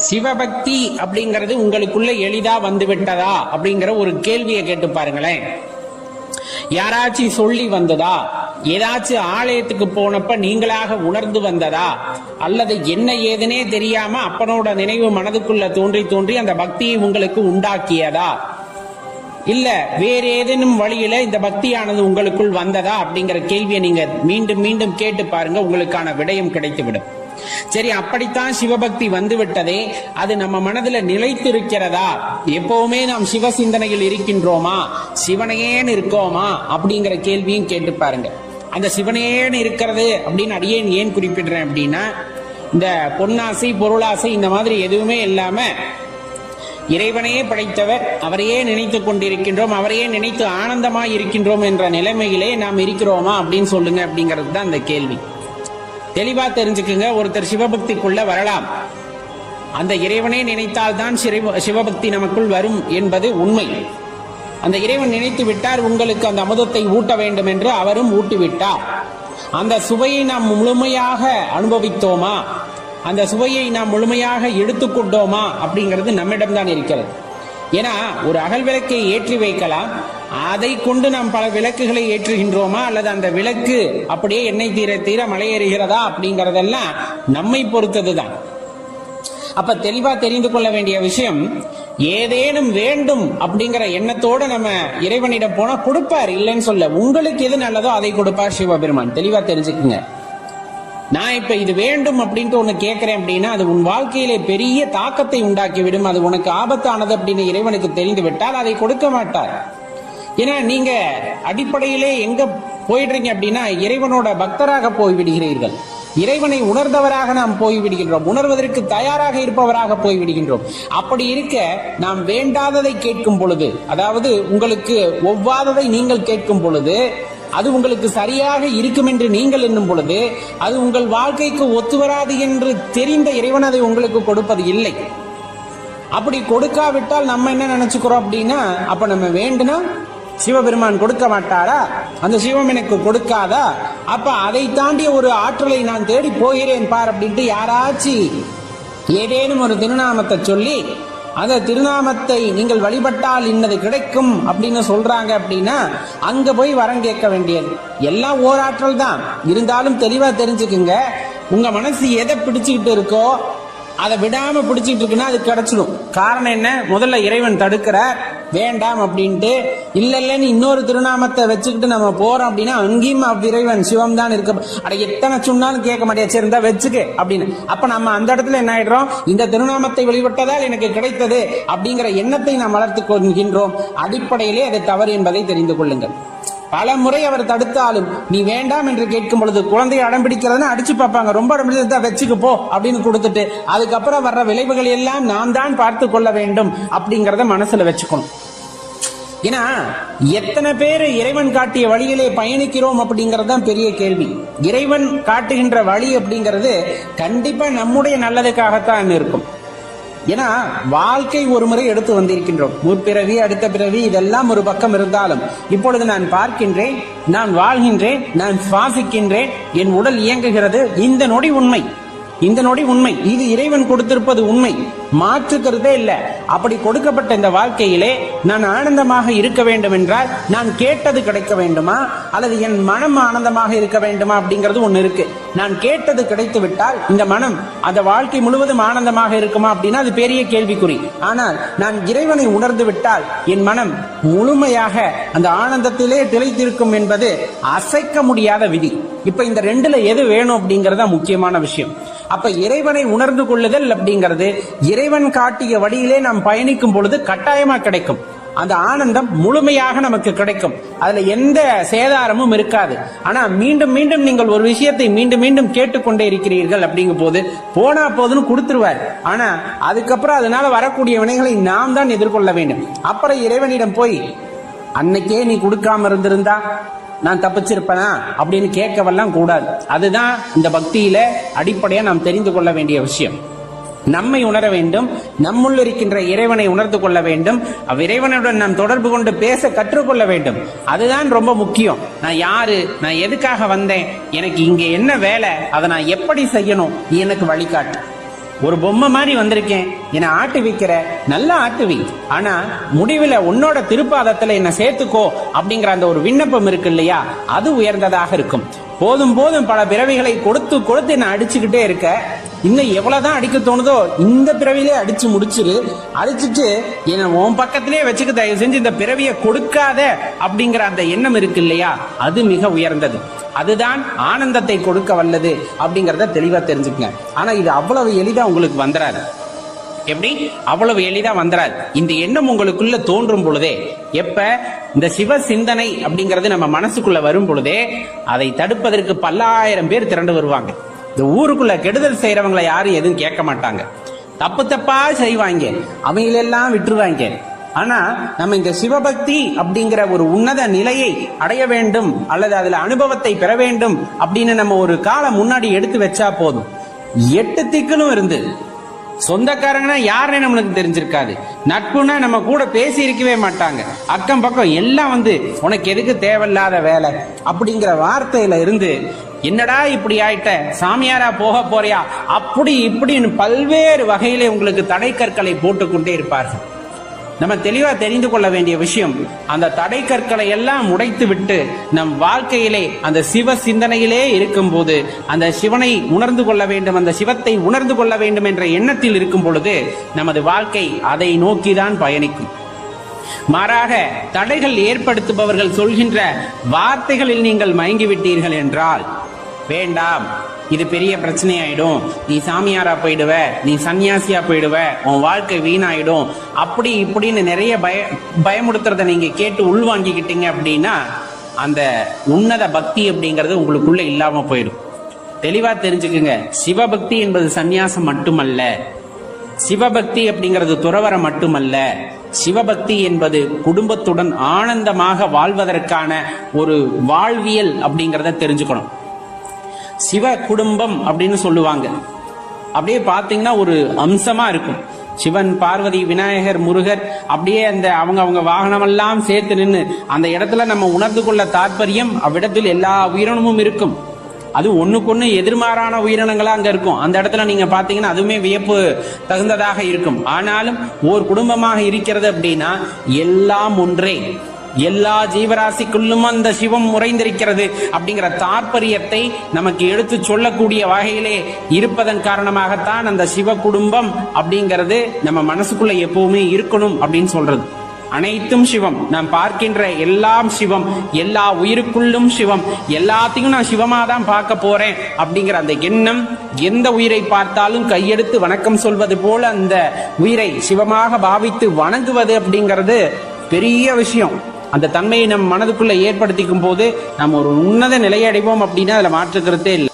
சிவபக்தி அப்படிங்கிறது உங்களுக்குள்ள எளிதா வந்து விட்டதா அப்படிங்கிற ஒரு கேள்வியை கேட்டு பாருங்களேன். யாராச்சும் சொல்லி வந்ததா? ஏதாச்சும் ஆலயத்துக்கு போனப்ப நீங்களாக உணர்ந்து வந்ததா? அல்லது என்ன ஏதுனே தெரியாம அப்பனோட நினைவு மனதுக்குள்ள தோன்றி தோன்றி அந்த பக்தியை உங்களுக்கு உண்டாக்கியதா? இல்ல வேற ஏதேனும் வழியில இந்த பக்தியானது உங்களுக்குள் வந்ததா அப்படிங்கிற கேள்வியை நீங்க மீண்டும் மீண்டும் கேட்டு பாருங்க, உங்களுக்கான விடயம் கிடைத்துவிடும். சரி, அப்படித்தான் சிவபக்தி வந்து விட்டதே, அது நம்ம மனதுல நிலைத்து இருக்கிறதா? எப்பவுமே நாம் சிவ சிந்தனையில் இருக்கின்றோமா? சிவனையேன்னு இருக்கோமா அப்படிங்கிற கேள்வியும் கேட்டு பாருங்க. அந்த சிவனேன்னு இருக்கிறது அப்படின்னு அடியேன் ஏன் குறிப்பிடுறேன் அப்படின்னா, இந்த பொன்னாசை பொருளாசை இந்த மாதிரி எதுவுமே இல்லாம இறைவனையே படைத்தவர், அவரையே நினைத்து கொண்டிருக்கின்றோம், அவரையே நினைத்து ஆனந்தமாய் இருக்கின்றோம் என்ற நிலைமையிலே நாம் இருக்கிறோமா அப்படின்னு சொல்லுங்க அப்படிங்கிறது தான் அந்த கேள்வி. தெளிவா தெரிஞ்சுக்குங்க. ஒருத்தர் சிவபக்திக்குள்ள வரலாம், அந்த இறைவனே நினைத்தால்தான் சிவபக்தி நமக்குள் வரும் என்பது உண்மை. அந்த இறைவன் நினைத்து விட்டார், உங்களுக்கு அந்த அமுதத்தை ஊட்ட வேண்டும் என்று அவரும் ஊட்டிவிட்டார். அந்த சுவையை நாம் முழுமையாக அனுபவித்தோமா? அந்த சுவையை நாம் முழுமையாக எடுத்துக்கொண்டோமா அப்படிங்கிறது நம்மிடம்தான் இருக்கிறது. ஏன்னா ஒரு அகல் விளக்கை ஏற்றி வைக்கலாம், அதை கொண்டு நாம் பல விளக்குகளை ஏற்றுகின்றோமா? அல்லது அந்த விளக்கு அப்படியே எண்ணெய் தீர தீர மலையேறுகிறதா அப்படிங்கறதெல்லாம் நம்மை பொறுத்ததுதான். அப்ப தெளிவா தெரிந்து கொள்ள வேண்டிய விஷயம், ஏதேனும் வேண்டும் அப்படிங்கிற எண்ணத்தோட நம்ம இறைவனிடம் போனா கொடுப்பார், இல்லைன்னு சொல்ல. உங்களுக்கு எது நல்லதோ அதை கொடுப்பார் சிவபெருமான். தெளிவா தெரிஞ்சுக்குங்க. நான் இப்ப இது வேண்டும் அப்படின்ட்டு ஒண்ணு கேட்கிறேன் அப்படின்னா அது உன் வாழ்க்கையிலே பெரிய தாக்கத்தை உண்டாக்கிவிடும், அது உனக்கு ஆபத்தானது அப்படின்னு இறைவனுக்கு தெரிந்து விட்டால் அதை கொடுக்க மாட்டார். ஏன்னா நீங்க அடிப்படையிலே எங்க போயிடுறீங்க அப்படின்னா இறைவனோட பக்தராக போய்விடுகிறீர்கள், இறைவனை உணர்ந்தவராக நாம் போய்விடுகின்றோம், உணர்வதற்கு தயாராக இருப்பவராக போய்விடுகின்றோம். அப்படி இருக்க நாம் வேண்டாததை கேட்கும் பொழுது, அதாவது உங்களுக்கு ஒவ்வாததை நீங்கள் கேட்கும் பொழுது, அது உங்களுக்கு சரியாக இருக்கும் என்று நீங்கள் எண்ணும் பொழுது, அது உங்கள் வாழ்க்கைக்கு ஒத்து வராது என்று தெரிந்த இறைவன் அதை உங்களுக்கு கொடுப்பது இல்லை. அப்படி கொடுக்காவிட்டால் நம்ம என்ன நினைச்சுக்கிறோம் அப்படின்னா, அப்ப நம்ம வேண்டுனா சிவபெருமான் கொடுக்க மாட்டாரா? அந்த சிவம் எனக்கு கொடுக்காதா? அப்ப அதை தாண்டிய ஒரு ஆற்றலை நான் தேடி போகிறேன் பார் அப்படின்ட்டு யாராச்சும் ஏதேனும் ஒரு திருநாமத்தை சொல்லி, அந்த திருநாமத்தை நீங்கள் வழிபட்டால் இன்னது கிடைக்கும் அப்படின்னு சொல்றாங்க அப்படின்னா அங்க போய் வரம் கேட்க வேண்டியது. எல்லாம் ஓராற்றல் தான் இருந்தாலும் தெளிவா தெரிஞ்சுக்குங்க. உங்க மனசு எதை பிடிச்சுக்கிட்டு இருக்கோ அதை விடாம பிடிச்சிட்டு இருக்குன்னா அது கிடைச்சிடும். காரணம் என்ன? முதல்ல இறைவன் தடுக்கிறார் வேண்டாம் அப்படின்ட்டு. இல்லைன்னு இன்னொரு திருநாமத்தை வச்சுக்கிட்டு நம்ம போறோம் அப்படின்னா அங்கேயும் அவ்விறைவன் சிவம் தான் இருக்க. அட எத்தனை சொன்னாலும் கேட்க மாட்டேன், சரி இருந்தா வச்சுக்க அப்படின்னு. அப்ப நம்ம அந்த இடத்துல என்ன ஆயிடுறோம்? இந்த திருநாமத்தை வழிபட்டதால் எனக்கு கிடைத்தது அப்படிங்கிற எண்ணத்தை நாம் வளர்த்து கொள்கின்றோம். அடிப்படையிலே அது தவறு என்பதை தெரிந்து கொள்ளுங்கள். பல முறை அவர் தடுத்தாலும் நீ வேண்டாம் என்று கேட்கும் பொழுது குழந்தையை அடம் பிடிக்கிறதுன்னு அடிச்சு பார்ப்பாங்க. ரொம்ப அடம் பிடிச்சா வச்சுக்கு போ அப்படின்னு கொடுத்துட்டு அதுக்கப்புறம் வர்ற விளைவுகள் எல்லாம் நாம் தான் பார்த்து கொள்ள வேண்டும் அப்படிங்கறத மனசுல வச்சுக்கணும். ஏன்னா எத்தனை பேர் இறைவன் காட்டிய வழியிலே பயணிக்கிறோம் அப்படிங்கறது தான் பெரிய கேள்வி. இறைவன் காட்டுகின்ற வழி அப்படிங்கிறது கண்டிப்பா நம்முடைய நல்லதுக்காகத்தான் இருக்கும். ஏன்னா வாழ்க்கை ஒரு முறை எடுத்து வந்திருக்கின்றோம். முற்பிறவி அடுத்த பிறவி இதெல்லாம் ஒரு பக்கம் இருந்தாலும் இப்பொழுது நான் பார்க்கின்றேன், நான் வாழ்கின்றேன், நான் சுவாசிக்கின்றேன், என் உடல் இயங்குகிறது. இந்த நொடி உண்மை, இந்த நொடி உண்மை. இது இறைவன் கொடுத்திருப்பது உண்மை, மாற்றுக்கிறதே இல்லை. அப்படி கொடுக்கப்பட்ட இந்த வாழ்க்கையிலே நான் ஆனந்தமாக இருக்க வேண்டும் என்றால் நான் கேட்டது கிடைக்க வேண்டுமா அல்லது என் மனம் ஆனந்தமாக இருக்க வேண்டுமா அப்படிங்கிறது ஒண்ணு இருக்கு. நான் கேட்டது கிடைத்து விட்டால் இந்த மனம் அந்த வாழ்க்கை முழுவதும் ஆனந்தமாக இருக்குமா அப்படின்னா அது பெரிய கேள்விக்குறி. ஆனால் நான் இறைவனை உணர்ந்து விட்டால் என் மனம் முழுமையாக அந்த ஆனந்தத்திலே திளைத்திருக்கும் என்பது அசைக்க முடியாத விதி. இப்ப இந்த ரெண்டுல எது வேணும் அப்படிங்கறத முக்கியமான விஷயம். அப்ப இறைவனை உணர்ந்து கொள்ளுதல் அப்படிங்கிறது இறைவன் காட்டிய வழியிலே நாம் பயணிக்கும் பொழுது கட்டாயமா கிடைக்கும். அந்த ஆனந்தம் முழுமையாக நமக்கு கிடைக்கும், அதுல எந்த சேதாரமும் இருக்காது. ஆனா மீண்டும் மீண்டும் நீங்கள் ஒரு விஷயத்தை மீண்டும் மீண்டும் கேட்டுக்கொண்டே இருக்கிறீர்கள் அப்படிங்கும் போது போனா போதுன்னு கொடுத்துருவார். ஆனா அதுக்கப்புறம் அதனால வரக்கூடிய வினைகளை நாம் தான் எதிர்கொள்ள வேண்டும். அப்புறம் இறைவனிடம் போய் அன்னைக்கே நீ கொடுக்காம இருந்திருந்தா நான் தப்பிச்சிருப்பேனா அப்படின்னு கேட்கவெல்லாம் கூடாது. அதுதான் இந்த பக்தியில அடிப்படையா நாம் தெரிந்து கொள்ள வேண்டிய விஷயம். நம்மை உணர வேண்டும், நம்முள் இருக்கின்ற இறைவனை உணர்ந்து கொள்ள வேண்டும், அவ்விறைவனுடன் நாம் தொடர்பு கொண்டு பேச கற்றுக்கொள்ள வேண்டும். அதுதான் ரொம்ப முக்கியம். நான் யாரு, நான் எதுக்காக வந்தேன், எனக்கு இங்க என்ன வேலை, அதை நான் எப்படி செய்யணும், நீ எனக்கு வழிகாட்டு. ஒரு பொம்மை மாதிரி வந்திருக்கேன், என்னை ஆட்டு வைக்கிற, நல்லா ஆட்டுவி, ஆனா முடிவில் உன்னோட திருப்பாதத்துல என்ன சேர்த்துக்கோ அப்படிங்கிற அந்த ஒரு விண்ணப்பம் இருக்கு இல்லையா, அது உயர்ந்ததாக இருக்கும். போதும் போதும் பல பிறவிகளை கொடுத்து கொடுத்து என்ன அடிச்சுக்கிட்டே இருக்க, இன்னும் எவ்வளவுதான் அடிக்க தோணுதோ இந்த பிறவிலே அடிச்சு முடிச்சிரு, அடிச்சுட்டு என்ன உன் பக்கத்திலே வச்சுக்க, தயவு செஞ்சு இந்த பிறவியை கொடுக்காத அப்படிங்கிற அந்த எண்ணம் இருக்கு இல்லையா, அது மிக உயர்ந்தது. அதுதான் ஆனந்தத்தை கொடுக்க வல்லது அப்படிங்கறத தெளிவா தெரிஞ்சுக்கங்க. ஆனா இது அவ்வளவு எளிதா உங்களுக்கு வந்துடாது. எப்படி? அவ்வளவு எளிதா வந்துடாது. இந்த எண்ணம் உங்களுக்குள்ள தோன்றும் பொழுதே, எப்ப இந்த சிவ சிந்தனை அப்படிங்கறது நம்ம மனசுக்குள்ள வரும் பொழுதே, அதை தடுப்பதற்கு பல்லாயிரம் பேர் திரண்டு வருவாங்க. இந்த ஊருக்குள்ள கெடுதல் செய்யறவங்களை யாரும் எதுவும் கேட்க மாட்டாங்க, தப்பு தப்பா செய்வாங்க, அவங்களெல்லாம் விட்டுருவாங்க. ஆனா நம்ம இந்த சிவபக்தி அப்படிங்கிற ஒரு உன்னத நிலையை அடைய வேண்டும் அல்லது அதுல அனுபவத்தை பெற வேண்டும் அப்படின்னு நம்ம ஒரு காலம் முன்னாடி எடுத்து வச்சா போதும். 8 திக்கிலும் இருந்து சொந்தக்காரங்கன்னா யாருன்னு நம்மளுக்கு தெரிஞ்சிருக்காது, நட்புனா நம்ம கூட பேசி இருக்கவே மாட்டாங்க, அக்கம் பக்கம் எல்லாம் வந்து உனக்கு எதுக்கு தேவையில்லாத வேலை அப்படிங்கிற வார்த்தையில இருந்து, என்னடா இப்படி ஆயிட்ட, சாமியாரா போக போறியா, அப்படி இப்படின்னு பல்வேறு வகையிலே உங்களுக்கு தடை கற்களை போட்டுக்கொண்டே இருப்பார்கள். நம்ம தெளிவா தெரிந்து கொள்ள வேண்டிய விஷயம், அந்த தடை கற்களை எல்லாம் உடைத்து விட்டு நம் வாழ்க்கையிலே அந்த சிவ சிந்தனையிலே இருக்கும் போது, அந்த சிவனை உணர்ந்து கொள்ள வேண்டும், அந்த சிவத்தை உணர்ந்து கொள்ள வேண்டும் என்ற எண்ணத்தில் இருக்கும் பொழுது நமது வாழ்க்கை அதை நோக்கிதான் பயணிக்கும். மாறாக தடைகள் ஏற்படுத்துபவர்கள் சொல்கின்ற வார்த்தைகளில் நீங்கள் மயங்கிவிட்டீர்கள் என்றால் வேண்டாம், இது பெரிய பிரச்சனை ஆயிடும், நீ சாமியாரா போயிடுவ, நீ சன்னியாசியா போயிடுவ, உன் வாழ்க்கை வீணாயிடும், அப்படி இப்படின்னு நிறைய பயமுடுத்துறத நீங்க கேட்டு உள்வாங்கிக்கிட்டீங்க அப்படின்னா அந்த உன்னத பக்தி அப்படிங்கிறது உங்களுக்குள்ள இல்லாம போயிடும். தெளிவா தெரிஞ்சுக்குங்க, சிவபக்தி என்பது சன்னியாசம் மட்டுமல்ல, சிவபக்தி அப்படிங்கிறது துறவரம் மட்டுமல்ல, சிவபக்தி என்பது குடும்பத்துடன் ஆனந்தமாக வாழ்வதற்கான ஒரு வாழ்வியல் அப்படிங்கிறத தெரிஞ்சுக்கணும். சிவ குடும்பம் அப்படின்னு சொல்லுவாங்க, அப்படியே பாத்தீங்கன்னா ஒரு அம்சமா இருக்கும். சிவன், பார்வதி, விநாயகர், முருகர், அப்படியே அந்த அவங்க வாகனம் எல்லாம் சேர்த்து நின்று அந்த இடத்துல நம்ம உணர்ந்து கொள்ள தாற்பயம், அவ்விடத்தில் எல்லா உயிரினமும் இருக்கும். அது ஒண்ணுக்கொன்னு எதிர்மாறான உயிரினங்களா அங்க இருக்கும். அந்த இடத்துல நீங்க பாத்தீங்கன்னா அதுவுமே வியப்பு தகுந்ததாக இருக்கும். ஆனாலும் ஓர் குடும்பமாக இருக்கிறது அப்படின்னா எல்லாம் ஒன்றே, எல்லா ஜீவராசிக்குள்ளும் அந்த சிவம் உறைந்திருக்கிறது அப்படிங்கிற தாற்பயத்தை நமக்கு எடுத்து சொல்லக்கூடிய வகையிலே இருப்பதன் காரணமாகத்தான் அந்த சிவ குடும்பம் அப்படிங்கிறது நம்ம மனசுக்குள்ள எப்பவுமே இருக்கணும் அப்படின்னு சொல்றது. அனைத்தும் சிவம், நாம் பார்க்கின்ற எல்லாம் சிவம், எல்லா உயிருக்குள்ளும் சிவம், எல்லாத்தையும் நான் சிவமா தான் பார்க்க போறேன் அப்படிங்கிற அந்த எண்ணம், எந்த உயிரை பார்த்தாலும் கையெடுத்து வணக்கம் சொல்வது போல அந்த உயிரை சிவமாக பாவித்து வணங்குவது அப்படிங்கிறது பெரிய விஷயம். அந்த தன்மையை நம் மனதுக்குள்ள ஏற்படுத்திக்கும் போது நம்ம ஒரு உன்னத நிலையை அடைவோம் அப்படின்னா அதுல மாற்றுக்கிறதே இல்லை.